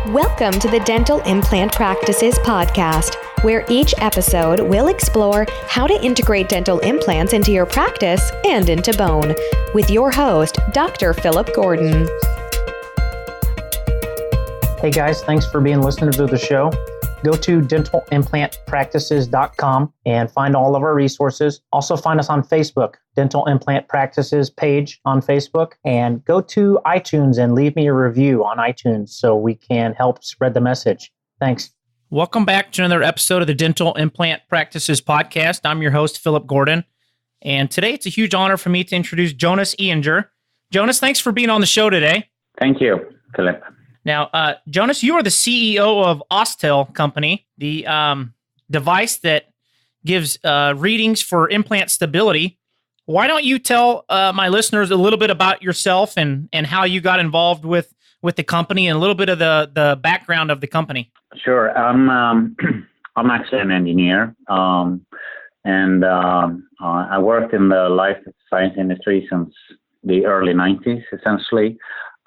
Welcome to the Dental Implant Practices podcast, where each episode will explore how to integrate dental implants into your practice and into bone, with your host, Dr. Philip Gordon. Hey guys, thanks for being listeners to the show. Go to dentalimplantpractices.com and find all of our resources. Also find us on Facebook, Dental Implant Practices page on Facebook, and go to iTunes and leave me a review on iTunes so we can help spread the message. Thanks. Welcome back to another episode of the Dental Implant Practices podcast. I'm your host, Philip Gordon, and today it's a huge honor for me to introduce Jonas Ehinger. Jonas, thanks for being on the show today. Thank you, Philip. Now, Jonas, you are the CEO of Osstell Company, the device that gives readings for implant stability. Why don't you tell my listeners a little bit about yourself and how you got involved with the company and a little bit of the background of the company? Sure. I'm actually an engineer, and I worked in the life science industry since the early 90s, essentially.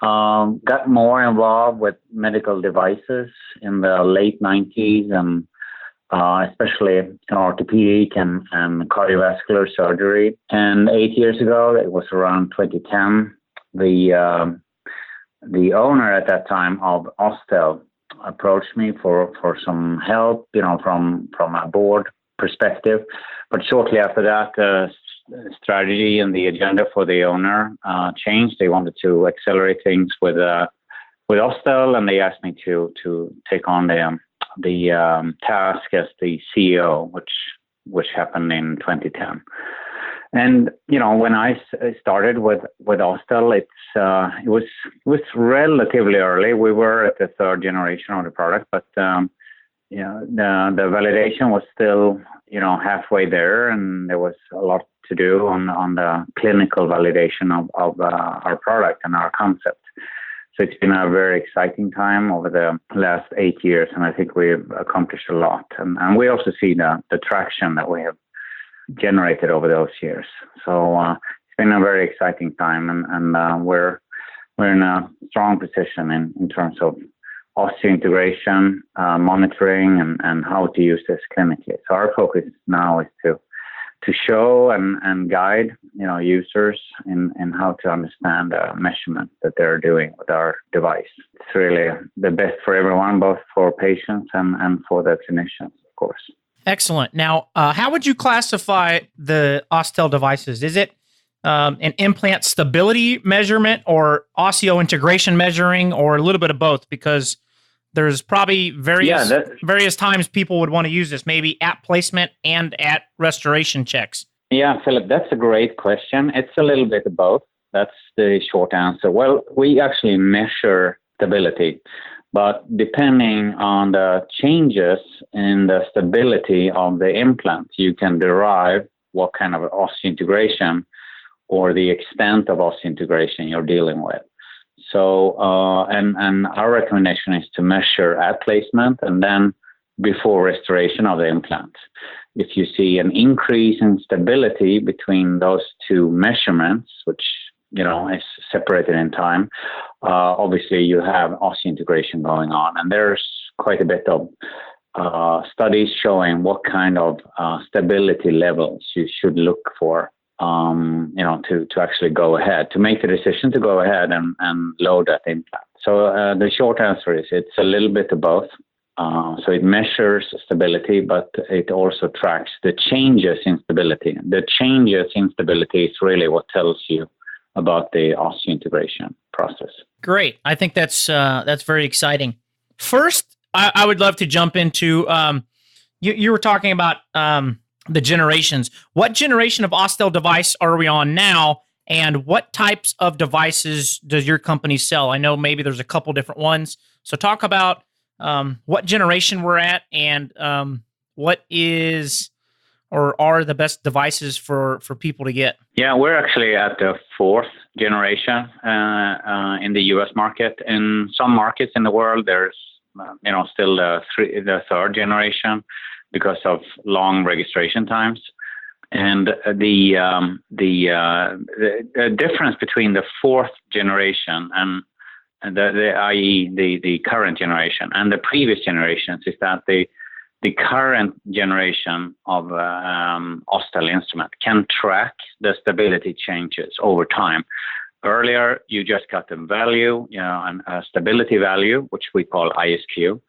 Got more involved with medical devices in the late 90s, and especially in orthopedic and cardiovascular surgery. And 8 years ago, it was around 2010, the owner at that time of Osstell approached me for some help, from a board perspective. But shortly after that, strategy and the agenda for the owner changed. They wanted to accelerate things with Osstell, and they asked me to take on the task as the CEO, which happened in 2010. And when I started with Osstell, it was relatively early. We were at the third generation of the product, but the validation was still halfway there, and there was a lot to do on the clinical validation of our product and our concept. So it's been a very exciting time over the last 8 years, and I think we've accomplished a lot. And we also see the traction that we have generated over those years. So it's been a very exciting time, and we're in a strong position in terms of osseointegration, monitoring, and how to use this clinically. So our focus now is to show and guide users in how to understand the measurement that they're doing with our device. It's really the best for everyone, both for patients and for the clinicians, of course. Excellent. Now, how would you classify the Osstell devices? Is it an implant stability measurement or osseointegration measuring, or a little bit of both? Because there's probably various times people would want to use this, maybe at placement and at restoration checks. Yeah, Philip, that's a great question. It's a little bit of both. That's the short answer. Well, we actually measure stability, but depending on the changes in the stability of the implant, you can derive what kind of osseointegration or the extent of osseointegration you're dealing with. So, and our recommendation is to measure at placement and then before restoration of the implant. If you see an increase in stability between those two measurements, which, is separated in time, obviously you have osseointegration going on. And there's quite a bit of studies showing what kind of stability levels you should look for. To actually go ahead, to make the decision to go ahead and load that implant. So the short answer is it's a little bit of both. So it measures stability, but it also tracks the changes in stability. The changes in stability is really what tells you about the osseointegration process. Great. I think that's very exciting. First, I would love to jump into, you were talking about the generations. What generation of Osstell device are we on now, and what types of devices does your company sell? I know maybe there's a couple different ones. So talk about what generation we're at and what is or are the best devices for people to get. Yeah, we're actually at the fourth generation in the U.S. market. In some markets in the world, there's still the third generation, because of long registration times. And the difference between the fourth generation i.e. the current generation, and the previous generations, is that the current generation of Osstell instrument can track the stability changes over time. Earlier, you just got the value, a stability value, which we call ISQ,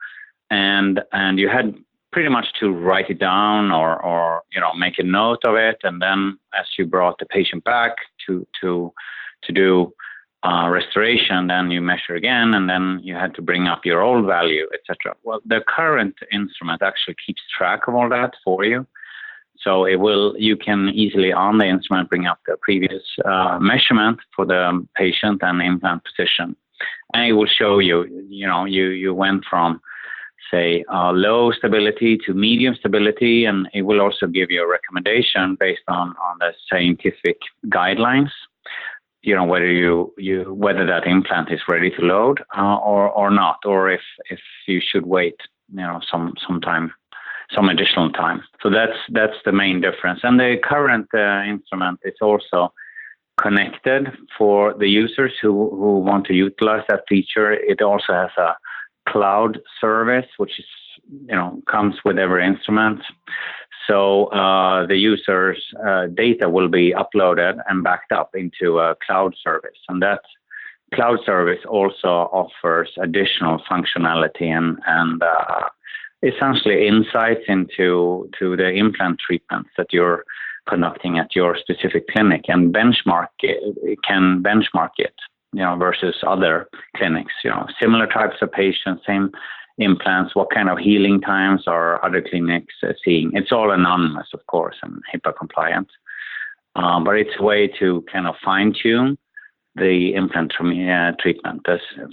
and you had pretty much to write it down or make a note of it, and then as you brought the patient back to do restoration, then you measure again, and then you had to bring up your old value, etc. Well, the current instrument actually keeps track of all that for you. So you can easily on the instrument bring up the previous measurement for the patient and implant position. And it will show you went from, say, low stability to medium stability, and it will also give you a recommendation based on the scientific guidelines. Whether that implant is ready to load or not, or if you should wait, some additional time. So that's the main difference. And the current instrument is also connected for the users who want to utilize that feature. It also has a cloud service, which is comes with every instrument. So the user's data will be uploaded and backed up into a cloud service. And that cloud service also offers additional functionality and essentially insights into the implant treatments that you're conducting at your specific clinic, and benchmark it, versus other clinics. Similar types of patients, same implants, what kind of healing times are other clinics seeing. It's all anonymous, of course, and HIPAA compliant. But it's a way to kind of fine-tune the implant treatment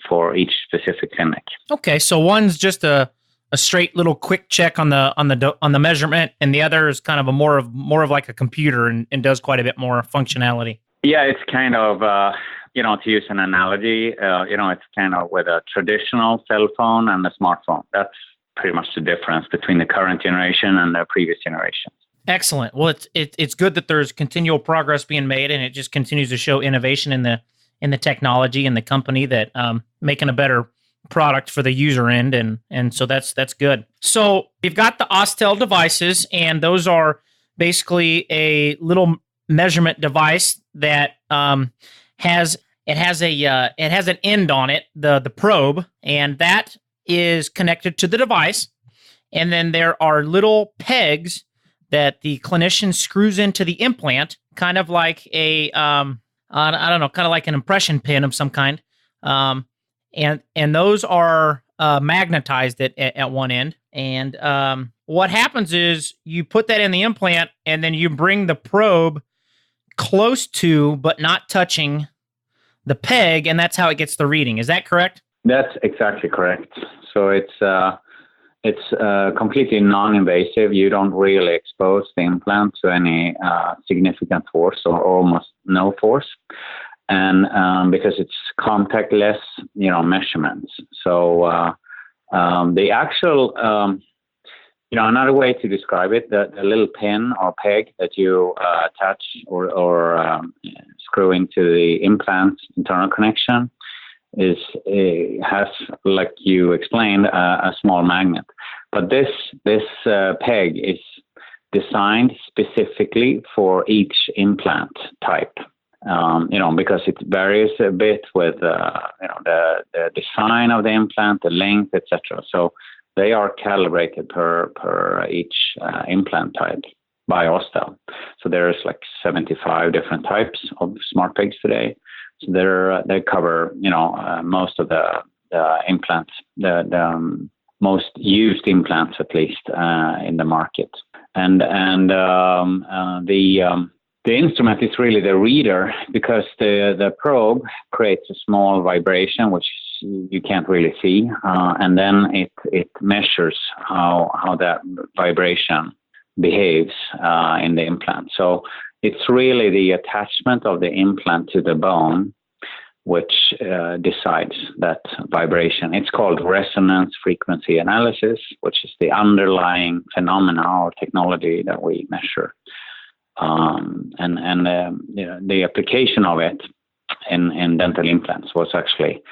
for each specific clinic. Okay, so one's just a straight little quick check on the measurement, and the other is kind of more of like a computer and does quite a bit more functionality. Yeah, it's kind of to use an analogy, it's kind of with a traditional cell phone and a smartphone. That's pretty much the difference between the current generation and the previous generations. Excellent. Well, it's good that there's continual progress being made, and it just continues to show innovation in the technology and the company that making a better product for the user end, and so that's good. So you've got the Osstell devices, and those are basically a little measurement device that has an end on it, the probe, and that is connected to the device, and then there are little pegs that the clinician screws into the implant, kind of like a kind of like an impression pin of some kind. And those are magnetized at one end. And what happens is you put that in the implant, and then you bring the probe close to, but not touching, the peg, and that's how it gets the reading. Is that correct? That's exactly correct. So it's completely non-invasive. You don't really expose the implant to any significant force or almost no force. And because it's contactless, measurements. So the actual, another way to describe it, the little pin or peg that you attach or screw into the implant internal connection has, like you explained, a small magnet. But this peg is designed specifically for each implant type. Because it varies a bit with the design of the implant, the length, etc. So they are calibrated per each implant type by Osstell. So there's like 75 different types of smart pegs today. So they cover most of the implants, the most used implants at least in the market, and the instrument is really the reader, because the probe creates a small vibration which you can't really see, and then it measures how that vibration behaves in the implant. So it's really the attachment of the implant to the bone which decides that vibration. It's called resonance frequency analysis, which is the underlying phenomena or technology that we measure. The application of it in dental implants was actually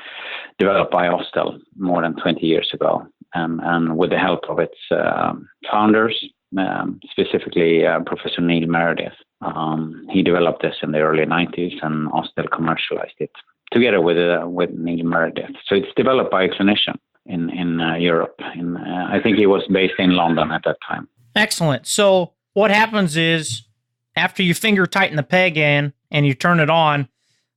developed by Osstell more than 20 years ago, and with the help of its founders, specifically Professor Neil Meredith. He developed this in the early 90s, and Osstell commercialized it together with Neil Meredith. So it's developed by a clinician in Europe. I think he was based in London at that time. Excellent. So what happens is, after you finger tighten the peg in and you turn it on,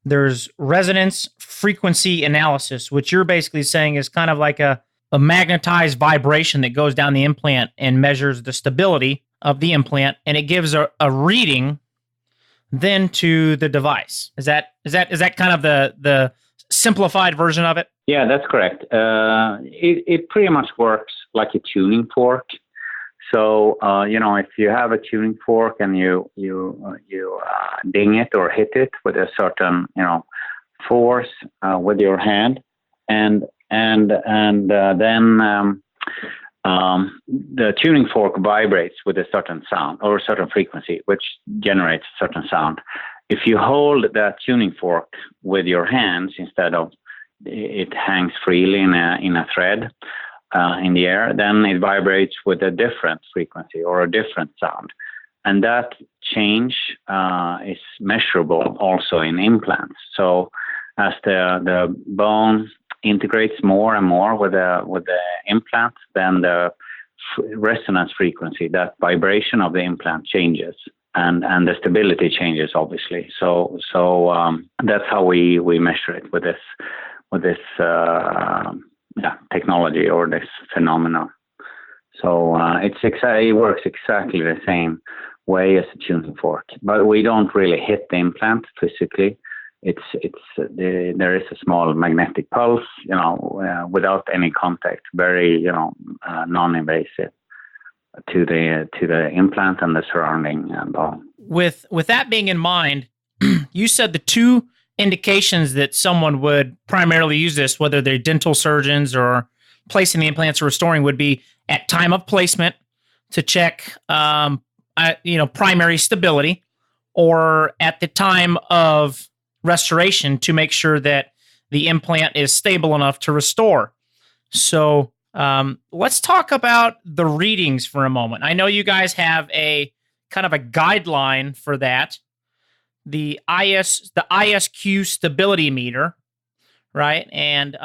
there's resonance frequency analysis, which you're basically saying is kind of like a magnetized vibration that goes down the implant and measures the stability of the implant, and it gives a reading then to the device. Is that kind of the simplified version of it? Yeah, that's correct. It pretty much works like a tuning fork. So, if you have a tuning fork and you ding it or hit it with a certain, force with your hand, and then the tuning fork vibrates with a certain sound or a certain frequency, which generates a certain sound. If you hold that tuning fork with your hands instead of it hangs freely in a thread in the air, then it vibrates with a different frequency or a different sound. And that change is measurable also in implants. So as the bone integrates more and more with the implant, then the resonance frequency, that vibration of the implant changes, and the stability changes, obviously. So that's how we measure it with this technology or this phenomenon. So it works exactly the same way as a tuning fork, but we don't really hit the implant physically. There is a small magnetic pulse, without any contact, very non-invasive to the implant and the surrounding bone. With that being in mind, you said the two indications that someone would primarily use this, whether they're dental surgeons or placing the implants or restoring, would be at time of placement to check, primary stability, or at the time of restoration to make sure that the implant is stable enough to restore. So let's talk about the readings for a moment. I know you guys have a kind of a guideline for that. The ISQ stability meter, right? And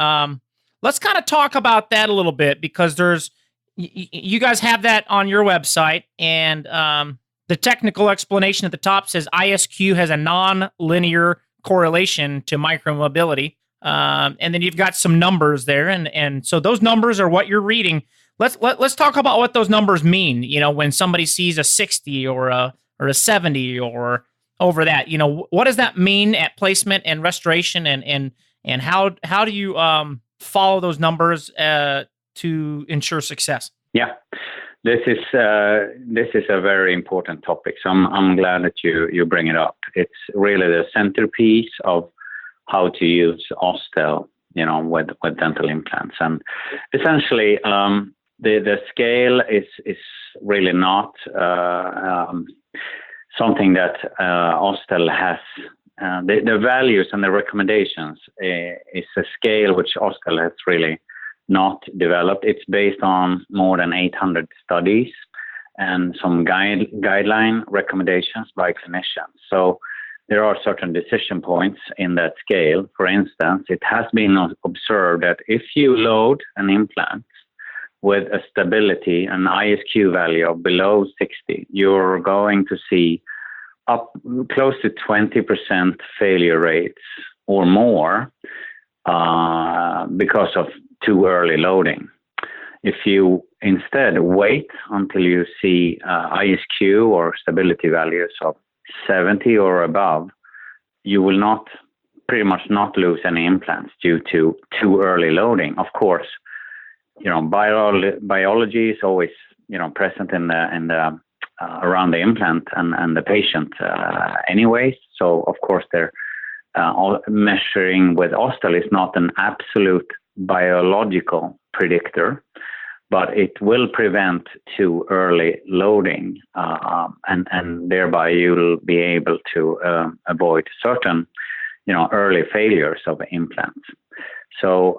let's kind of talk about that a little bit, because you guys have that on your website, and the technical explanation at the top says ISQ has a non-linear correlation to micromobility, and then you've got some numbers there, and so those numbers are what you're reading. Let's talk about what those numbers mean. When somebody sees a 60 or a 70 or over that, what does that mean at placement and restoration, and how do you follow those numbers to ensure success? Yeah, this is a very important topic. So I'm glad that you bring it up. It's really the centerpiece of how to use Osstell, with dental implants. And essentially, the scale is really not something that Osstell has. The values and the recommendations is a scale which Osstell has really not developed. It's based on more than 800 studies and some guideline recommendations by clinicians. So there are certain decision points in that scale. For instance, it has been observed that if you load an implant with a stability, an ISQ value of below 60, you're going to see up close to 20% failure rates or more because of too early loading. If you instead wait until you see ISQ or stability values of 70 or above, you will pretty much not lose any implants due to too early loading. Of course, biology is always present in the around the implant and the patient anyways. So of course they're measuring with Osstell is not an absolute biological predictor, but it will prevent too early loading, and thereby you'll be able to avoid certain early failures of implants. So,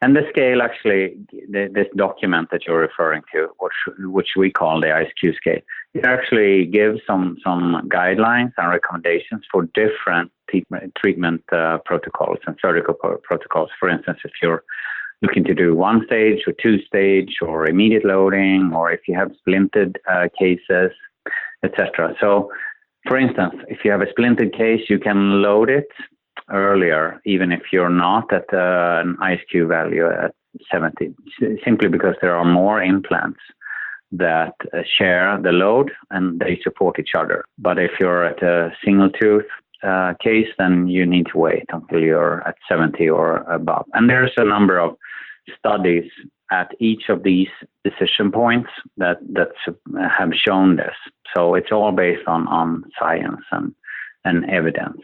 and the scale actually, this document that you're referring to, which we call the ISQ scale, it actually gives some guidelines and recommendations for different treatment protocols and surgical protocols. For instance, if you're looking to do 1-stage or 2-stage or immediate loading, or if you have splinted cases, etc. So, for instance, if you have a splinted case, you can load it earlier, even if you're not at an ISQ value at 70, simply because there are more implants that share the load and they support each other. But if you're at a single tooth case, then you need to wait until you're at 70 or above. And there's a number of studies at each of these decision points that have shown this. So it's all based on science and evidence.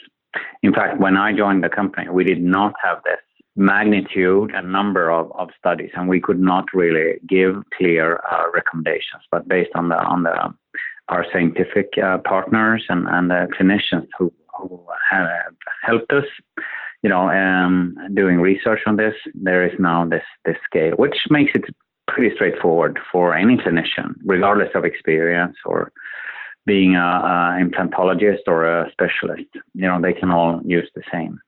In fact, when I joined the company, we did not have this magnitude and number of studies, and we could not really give clear recommendations. But based on our scientific partners and the clinicians who have helped us, doing research on this, there is now this scale, which makes it pretty straightforward for any clinician, regardless of experience or being an implantologist or a specialist. They can all use the same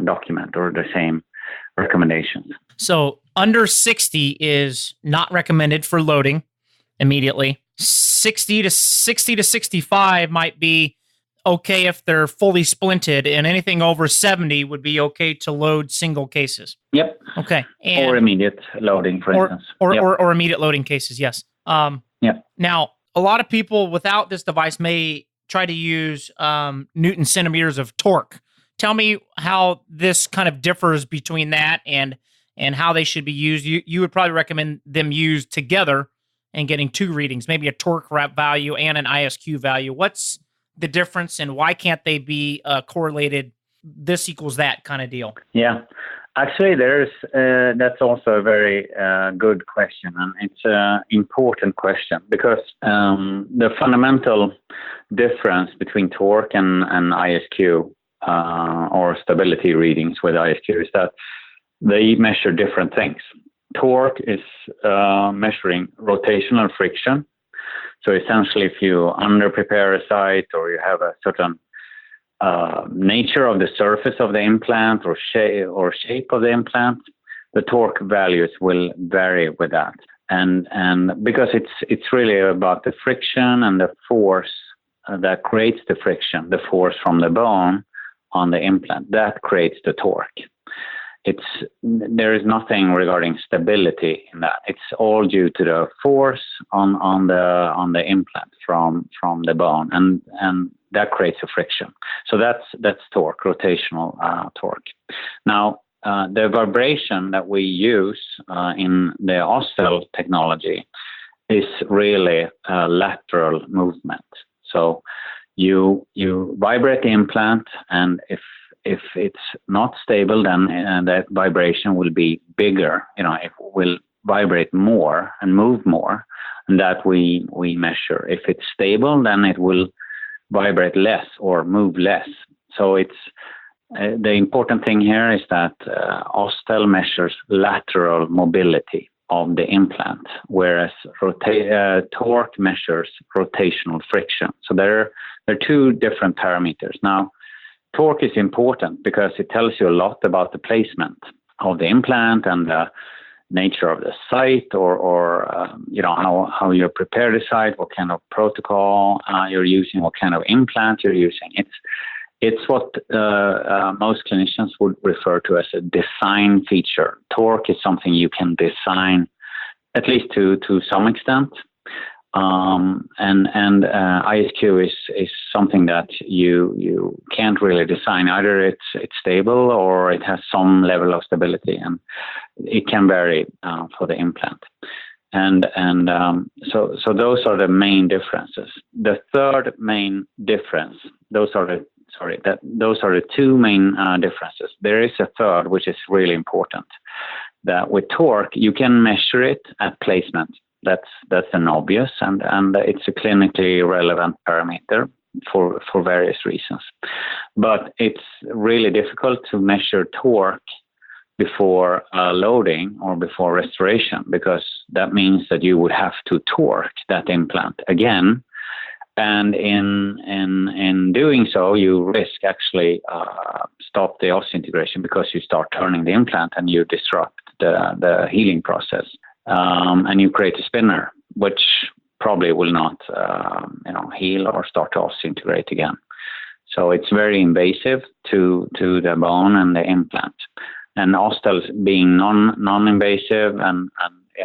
document or the same recommendations. So under 60 is not recommended for loading immediately. 60 to 65 might be okay if they're fully splinted, and anything over 70 would be okay to load single cases. Yep. Okay. Or immediate loading, for instance. Or immediate loading cases, yes. Now, a lot of people without this device may try to use Newton centimeters of torque. Tell me how this kind of differs between that and how they should be used. You would probably recommend them used together and getting two readings, maybe a torque value and an ISQ value. What's the difference, and why can't they be correlated? This equals that kind of deal. Yeah, actually, that's also a very good question, and it's an important question because the fundamental difference between torque and ISQ or stability readings with ISQ is that they measure different things. Torque is measuring rotational friction. So essentially, if you under-prepare a site or you have a certain nature of the surface of the implant or shape of the implant, the torque values will vary with that. And because it's really about the friction and the force that creates the friction, the force from the bone on the implant, that creates the torque. There is nothing regarding stability in that. It's all due to the force on the implant from the bone, and that creates a friction. So that's torque, rotational torque. Now the vibration that we use in the Osstell technology is really a lateral movement. So you vibrate the implant, and if it's not stable, then that vibration will be bigger. It will vibrate more and move more, and that we measure. If it's stable, then it will vibrate less or move less. So it's the important thing here is that Osstell measures lateral mobility of the implant, whereas torque measures rotational friction. So there are two different parameters. Now, torque is important because it tells you a lot about the placement of the implant and the nature of the site, or how you prepare the site, what kind of protocol you're using, what kind of implant you're using. It's what most clinicians would refer to as a design feature. Torque is something you can design, at least to some extent. And ISQ is something that you can't really design. Either it's stable or it has some level of stability, and it can vary for the implant. So those are the main differences. The third main difference, those are the two main differences. There is a third, which is really important. That with torque, you can measure it at placement. That's an obvious, and it's a clinically relevant parameter. for various reasons. But it's really difficult to measure torque before loading or before restoration, because that means that you would have to torque that implant again. And in doing so, you risk actually stop the osseointegration, because you start turning the implant and you disrupt the healing process. And you create a spinner, which probably will not heal or start to osseointegrate again. So it's very invasive to the bone and the implant. And Osstell being non-invasive, and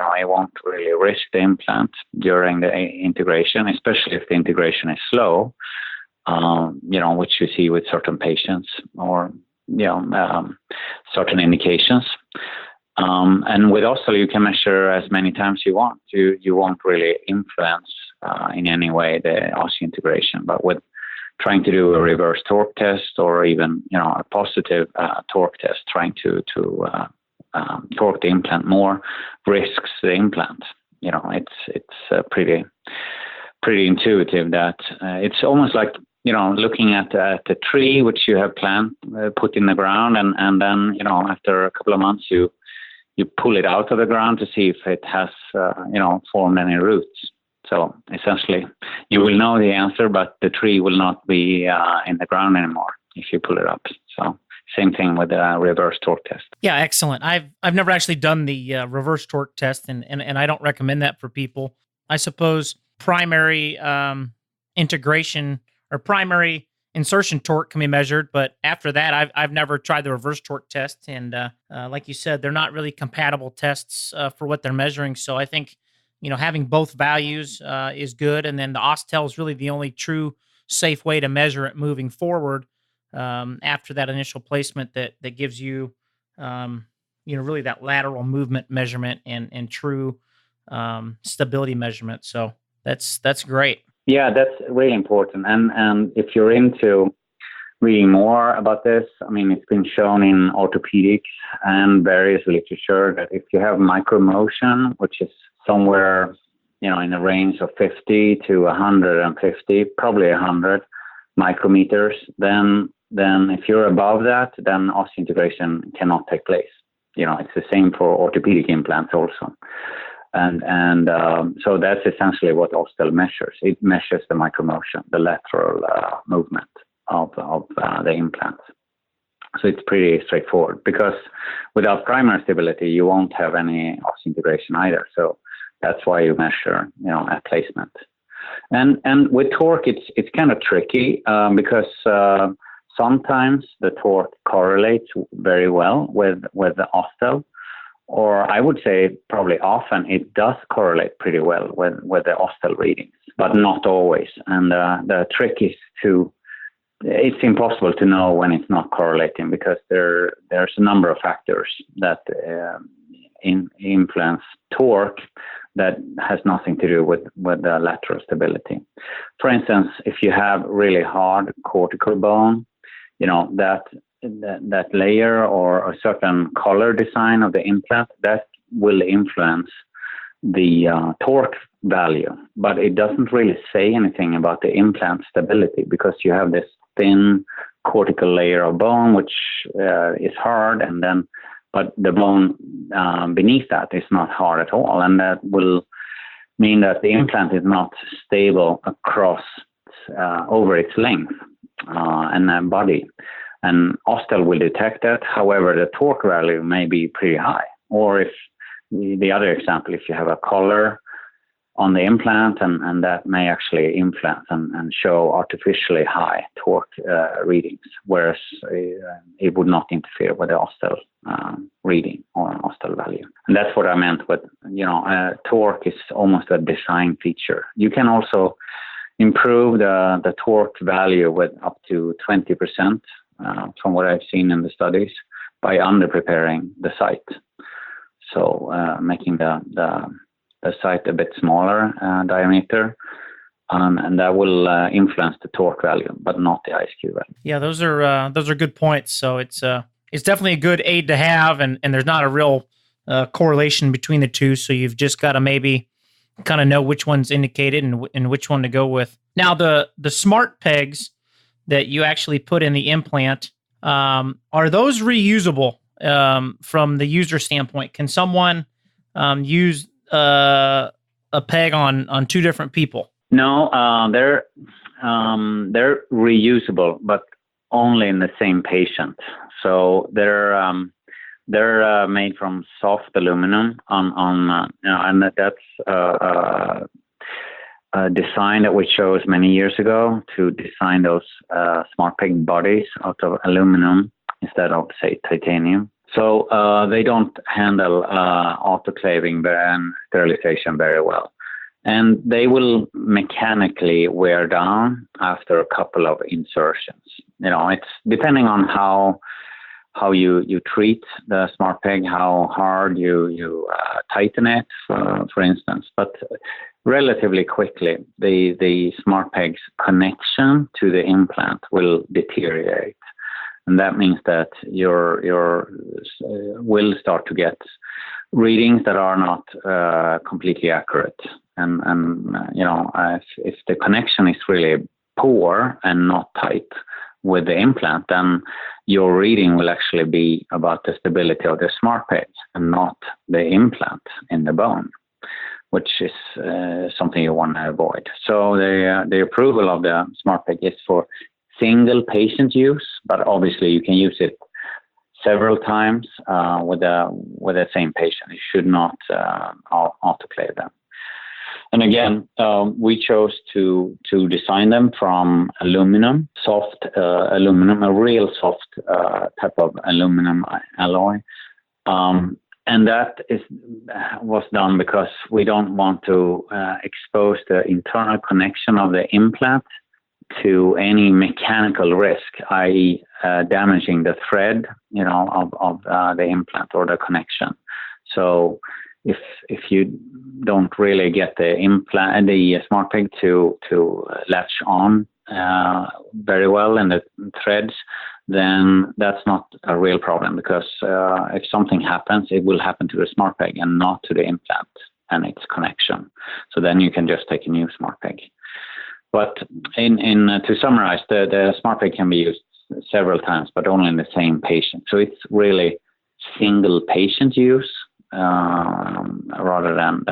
I won't really risk the implant during the integration, especially if the integration is slow, which you see with certain patients or certain indications. And with Osstell, you can measure as many times you want. You won't really influence in any way the osseointegration. But with trying to do a reverse torque test, or even a positive torque test, trying to torque the implant more risks the implant. It's pretty intuitive that it's almost like looking at a tree which you have put in the ground, and then after a couple of months you pull it out of the ground to see if it has formed any roots. So essentially, you will know the answer, but the tree will not be in the ground anymore if you pull it up. So same thing with the reverse torque test. Yeah, excellent. I've never actually done the reverse torque test, and I don't recommend that for people. I suppose primary integration or primary insertion torque can be measured, but after that, I've never tried the reverse torque test. And like you said, they're not really compatible tests for what they're measuring. So I think having both values is good. And then the Osstell is really the only true safe way to measure it moving forward after that initial placement that gives you, really that lateral movement measurement and true stability measurement. So that's great. Yeah, that's really important. And if you're into reading more about this, it's been shown in orthopedics and various literature that if you have micromotion, which is somewhere, in the range of 50 to 150, probably 100 micrometers, then if you're above that, then osseointegration cannot take place. It's the same for orthopedic implants also. And so that's essentially what Osstell measures. It measures the micromotion, the lateral movement of the implants. So it's pretty straightforward, because without primary stability, you won't have any osseointegration either. So that's why you measure, at placement. And with torque, it's kind of tricky because sometimes the torque correlates very well with the Osstell. Or I would say probably often it does correlate pretty well with the Osstell readings, but not always. And the trick is it's impossible to know when it's not correlating, because there's a number of factors that influence torque that has nothing to do with the lateral stability. For instance, if you have really hard cortical bone, that layer or a certain color design of the implant, that will influence the torque value. But it doesn't really say anything about the implant stability, because you have this thin cortical layer of bone, which is hard, but the bone beneath that is not hard at all. And that will mean that the implant is not stable across over its length and body. And Osstell will detect that. However, the torque value may be pretty high. Or if the other example, if you have a collar on the implant, and that may actually influence and show artificially high torque readings, whereas it would not interfere with the Osstell reading or Osstell value. And that's what I meant with, torque is almost a design feature. You can also improve the torque value with up to 20%. From what I've seen in the studies, by under-preparing the site. So making the site a bit smaller diameter, and that will influence the torque value, but not the ISQ value. Yeah, those are good points. So it's definitely a good aid to have, and there's not a real correlation between the two. So you've just got to maybe kind of know which one's indicated and which one to go with. Now, the smart pegs that you actually put in the implant, are those reusable from the user standpoint? Can someone use a peg on two different people? No, they're reusable, but only in the same patient. So they're made from soft aluminum and that's a design that we chose many years ago to design those smart peg bodies out of aluminum instead of, say, titanium. So they don't handle autoclaving and sterilization very well. And they will mechanically wear down after a couple of insertions. It's depending on how you treat the smart peg, how hard you tighten it, for instance. But relatively quickly, the smart peg's connection to the implant will deteriorate. And that means that your will start to get readings that are not completely accurate. And if the connection is really poor and not tight with the implant, then your reading will actually be about the stability of the smart peg and not the implant in the bone, which is something you want to avoid. So the approval of the smart peg is for single patient use, but obviously you can use it several times with the same patient. You should not autoclave them. And again, we chose to design them from aluminum, soft aluminum, a real soft type of aluminum alloy. And that was done because we don't want to expose the internal connection of the implant to any mechanical risk, i.e. Damaging the thread, of the implant or the connection. So if you don't really get the implant, the smart peg to latch on very well in the threads, then that's not a real problem, because if something happens, it will happen to the smart peg and not to the implant and its connection. So then you can just take a new smart peg. But to summarize, the smart peg can be used several times, but only in the same patient. So it's really single patient use rather than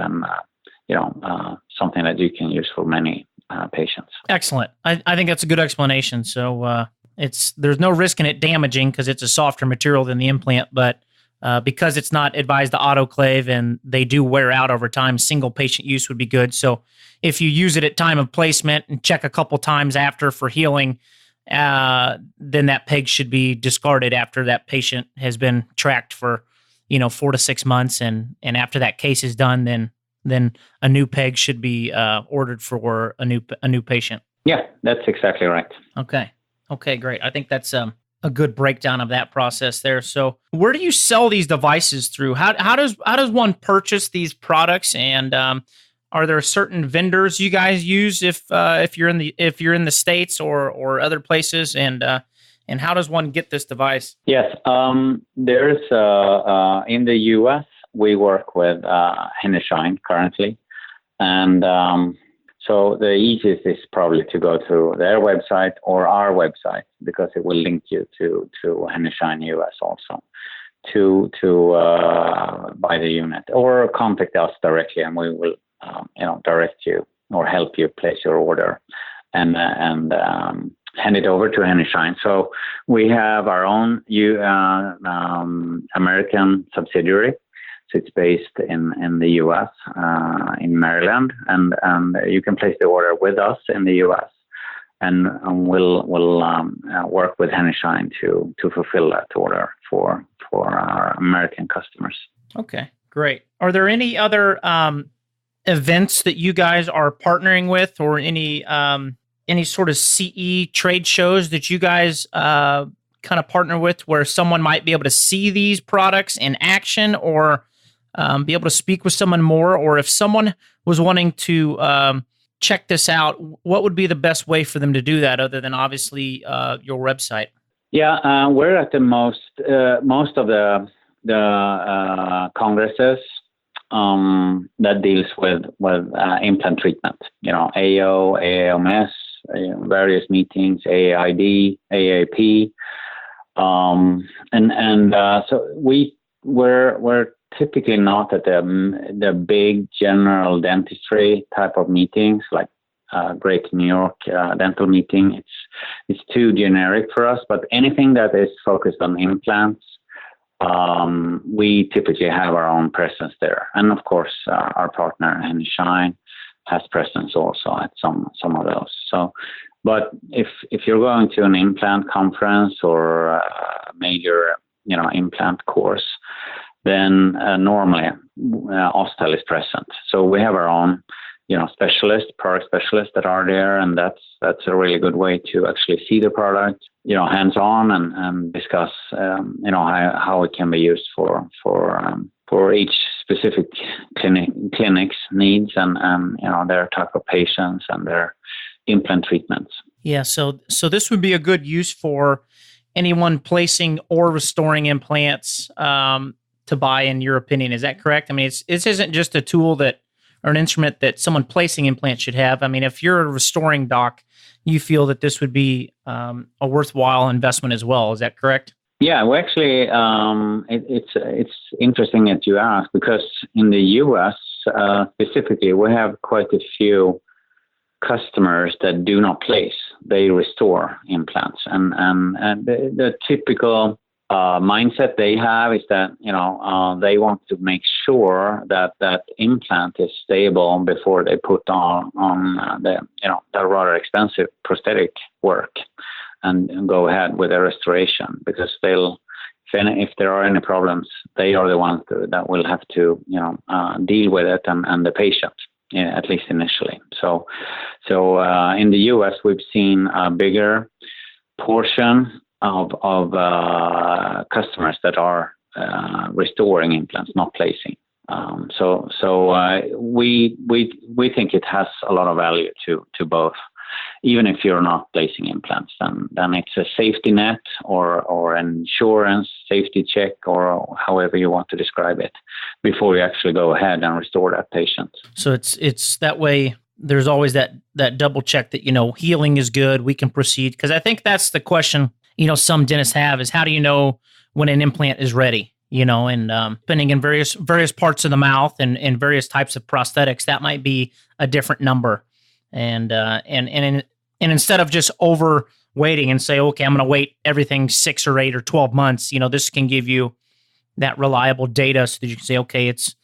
something that you can use for many patients. Excellent. I think that's a good explanation. So there's no risk in it damaging because it's a softer material than the implant, but because it's not advised to autoclave and they do wear out over time, single patient use would be good. So if you use it at time of placement and check a couple times after for healing, then that peg should be discarded after that patient has been tracked for 4 to 6 months, and after that case is done, then a new peg should be ordered for a new patient. Yeah, that's exactly right. Okay, great. I think that's a good breakdown of that process there. So, where do you sell these devices through? How does one purchase these products? And are there certain vendors you guys use if you're in the States or other places? And how does one get this device? Yes, there's in the U.S. we work with Hennig currently, and so the easiest is probably to go to their website or our website, because it will link you to Hennig US also to buy the unit, or contact us directly, and we will direct you or help you place your order and hand it over to Hennig. So we have our own American subsidiary. So it's based in the U.S., in Maryland, and you can place the order with us in the U.S. and we'll work with Hennig to fulfill that order for our American customers. Okay, great. Are there any other events that you guys are partnering with, or any sort of CE trade shows that you guys kind of partner with, where someone might be able to see these products in action, or be able to speak with someone more? Or if someone was wanting to check this out, what would be the best way for them to do that, other than obviously your website? Yeah, we're at the most of the congresses that deals with implant treatment. AO, AAMS, various meetings, AAID, AAP, so we're typically not at the big general dentistry type of meetings like Great New York Dental Meeting. It's too generic for us. But anything that is focused on implants, we typically have our own presence there, and of course our partner Ehinger has presence also at some of those. So, but if you're going to an implant conference or a major implant course, then normally Osstell is present. So we have our own product specialists that are there, and that's a really good way to actually see the product, hands-on and discuss, how it can be used for each specific clinic's needs and their type of patients and their implant treatments. Yeah, so this would be a good use for anyone placing or restoring implants to buy, in your opinion. Is that correct? I mean, this isn't just a tool or an instrument that someone placing implants should have. I mean, if you're a restoring doc, you feel that this would be a worthwhile investment as well. Is that correct? Yeah, well, actually, it's interesting that you ask, because in the U.S. Specifically, we have quite a few customers that do not place; they restore implants, and the typical mindset they have is that they want to make sure that implant is stable before they put on the rather expensive prosthetic work and go ahead with the restoration, because if there are any problems, they are the ones that will have to deal with it and the patient, at least initially. So in the U.S. we've seen a bigger portion of customers that are restoring implants, not placing. We think it has a lot of value to both. Even if you're not placing implants, then it's a safety net or an insurance safety check, or however you want to describe it, before you actually go ahead and restore that patient. So it's that way. There's always that double check that healing is good, we can proceed. Because I think that's the question some dentists have, is how do you know when an implant is ready? And depending in various parts of the mouth and various types of prosthetics, that might be a different number. And instead of just over waiting and say, okay, I'm going to wait everything 6 or 8 or 12 months, this can give you that reliable data so that you can say, okay, it's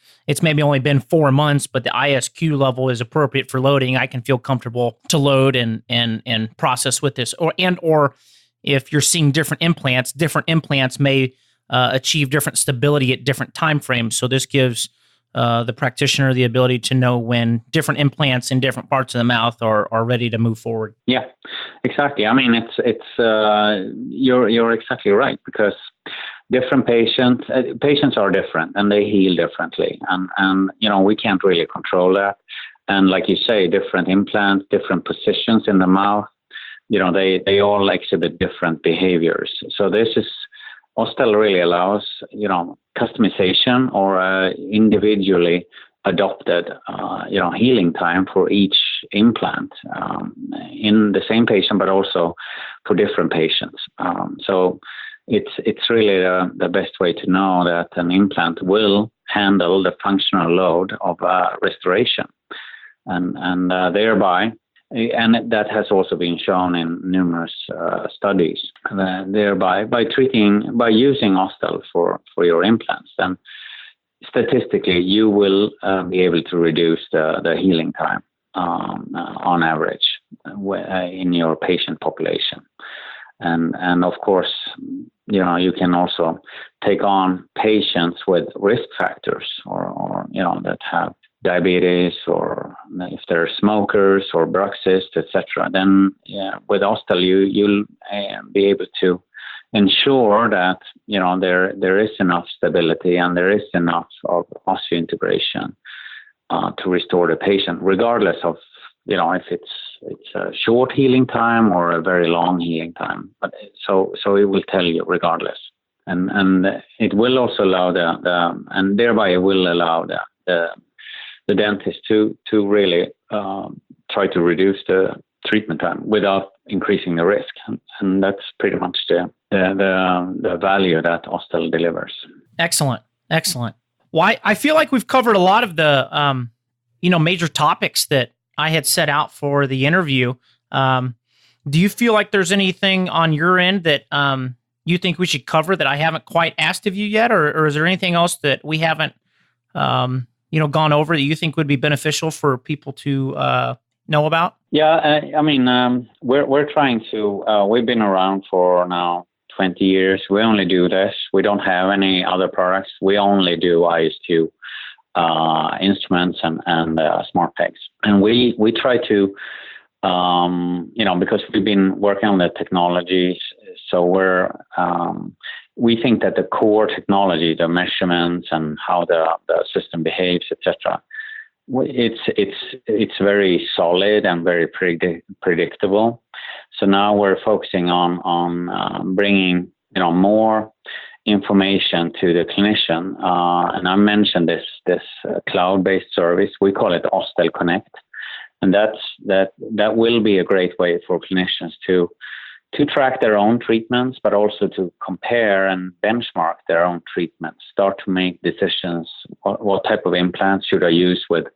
maybe only been 4 months, but the ISQ level is appropriate for loading. I can feel comfortable to load and process with this. Or if you're seeing different implants may achieve different stability at different time frames. So this gives the practitioner the ability to know when different implants in different parts of the mouth are ready to move forward. Yeah, exactly. I mean, you're exactly right, because different patients are different and they heal differently, and we can't really control that. And like you say, different implants, different positions in the mouth, they all exhibit different behaviors. So this is Osstell really allows, customization or individually adopted, healing time for each implant in the same patient, but also for different patients. So it's really the best way to know that an implant will handle the functional load of restoration, and thereby. And that has also been shown in numerous studies. Thereby, by using Osstell for your implants, then statistically you will be able to reduce the healing time on average in your patient population. And of course, you can also take on patients with risk factors or that have diabetes, or if they're smokers or bruxists, etc. Then with Osstell you'll be able to ensure that there is enough stability and there is enough of osseointegration to restore the patient, regardless of if it's a short healing time or a very long healing time. But so it will tell you regardless, and it will also allow and thereby it will allow the the dentist to really try to reduce the treatment time without increasing the risk, and that's pretty much the value that Osstell delivers. Excellent. Well, I feel like we've covered a lot of the major topics that I had set out for the interview. Do you feel like there's anything on your end that you think we should cover that I haven't quite asked of you yet, or is there anything else that we haven't gone over that you think would be beneficial for people to know about? Yeah, we're trying to. We've been around for now 20 years. We only do this. We don't have any other products. We only do ISQ instruments and smart pegs. And we try to, because we've been working on the technology, so we think that the core technology, the measurements and how the system behaves, etc., it's very solid and very predictable. So now we're focusing on bringing more information to the clinician. And I mentioned this cloud-based service. We call it Osstell Connect, and that will be a great way for clinicians to track their own treatments, but also to compare and benchmark their own treatments, start to make decisions. What type of implants should I use with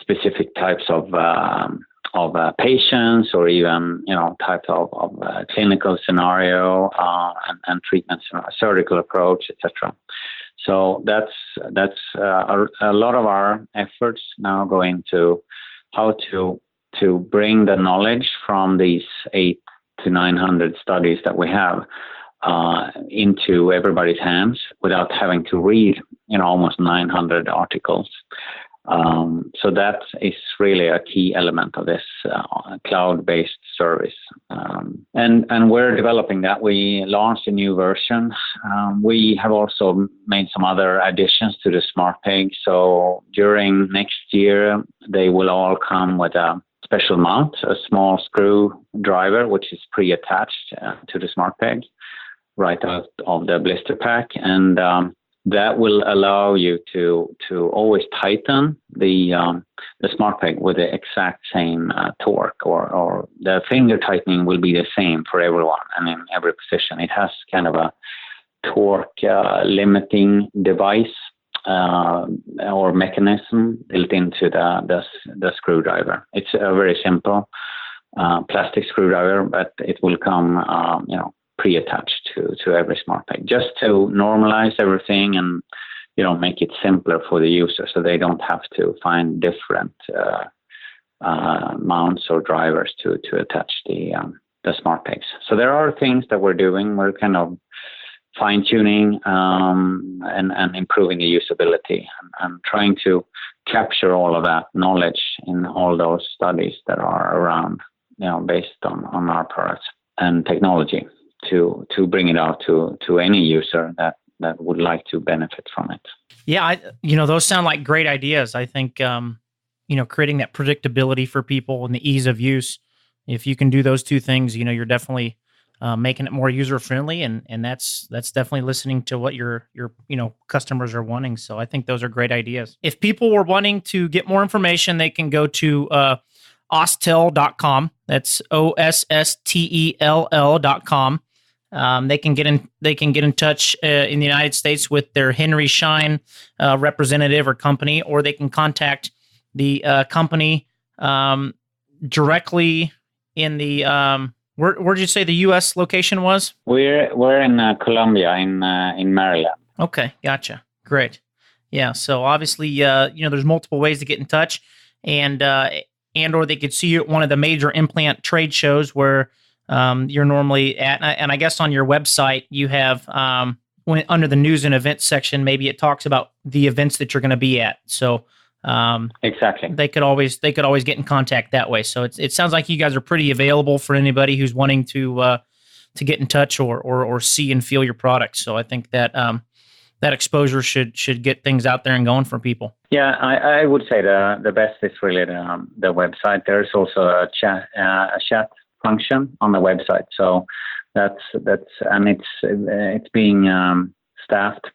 specific types of patients, or even types of clinical scenario and treatments, surgical approach, etc. So that's a lot of our efforts now going to how to bring the knowledge from these 800 to 900 studies that we have into everybody's hands without having to read almost 900 articles. So that is really a key element of this cloud-based service. And we're developing that. We launched a new version. We have also made some other additions to the smart peg. So during next year, they will all come with a special mount, a small screw driver, which is pre-attached to the smart peg right out of the blister pack. And that will allow you to always tighten the smart peg with the exact same torque, or the finger tightening will be the same for everyone and in every position. It has kind of a torque limiting device or mechanism built into the screwdriver. It's a very simple plastic screwdriver, but it will come pre-attached to every smart peg, just to normalize everything and make it simpler for the user, so they don't have to find different mounts or drivers to attach the smart pegs. So there are things that we're doing. We're kind of fine-tuning and improving the usability and trying to capture all of that knowledge in all those studies that are around, based on our products and technology, to bring it out to any user that would like to benefit from it. Yeah, those sound like great ideas. I think, creating that predictability for people and the ease of use, if you can do those two things, you're definitely making it more user-friendly, and that's definitely listening to what your customers are wanting. So I think those are great ideas. If people were wanting to get more information, they can go to Osstell.com. That's OSSTELL.com. They can get in touch in the United States with their Henry Schein representative or company, or they can contact the company directly in the where did you say the U.S. location was? We're in Columbia in Maryland. Okay, gotcha. Great. Yeah. So obviously, there's multiple ways to get in touch, and or they could see you at one of the major implant trade shows where you're normally at. And I guess on your website you have under the news and events section, maybe it talks about the events that you're going to be at. So exactly, they could always get in contact that way. So it sounds like you guys are pretty available for anybody who's wanting to get in touch or see and feel your products. So I think that that exposure should get things out there and going for people. Yeah, I would say the best is really the website. There's also a chat function on the website. So that's and it's being staffed.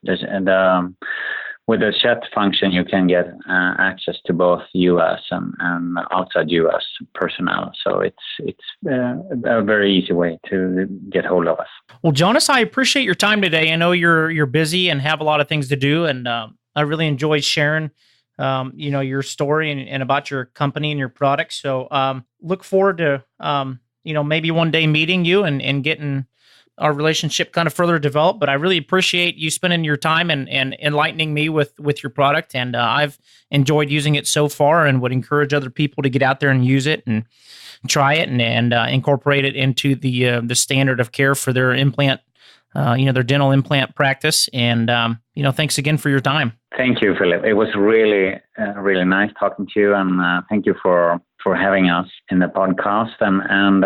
with the chat function, you can get access to both U.S. and outside U.S. personnel. So it's a very easy way to get hold of us. Well, Jonas, I appreciate your time today. I know you're busy and have a lot of things to do, and I really enjoyed sharing, your story and about your company and your products. So look forward to maybe one day meeting you and getting our relationship kind of further developed. But I really appreciate you spending your time and enlightening me with your product. And I've enjoyed using it so far and would encourage other people to get out there and use it and try it and incorporate it into the standard of care for their implant, their dental implant practice. And, thanks again for your time. Thank you, Philip. It was really, really nice talking to you. And thank you for having us in the podcast. And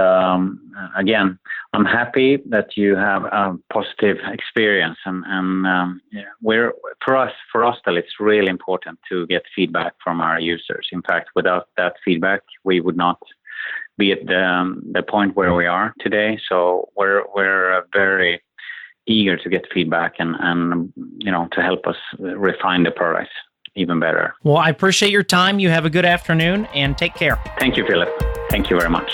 again, I'm happy that you have a positive experience. And for Osstell, it's really important to get feedback from our users. In fact, without that feedback, we would not be at the point where we are today. So we're very eager to get feedback and to help us refine the products even better. Well, I appreciate your time. You have a good afternoon and take care. Thank you, Philip. Thank you very much.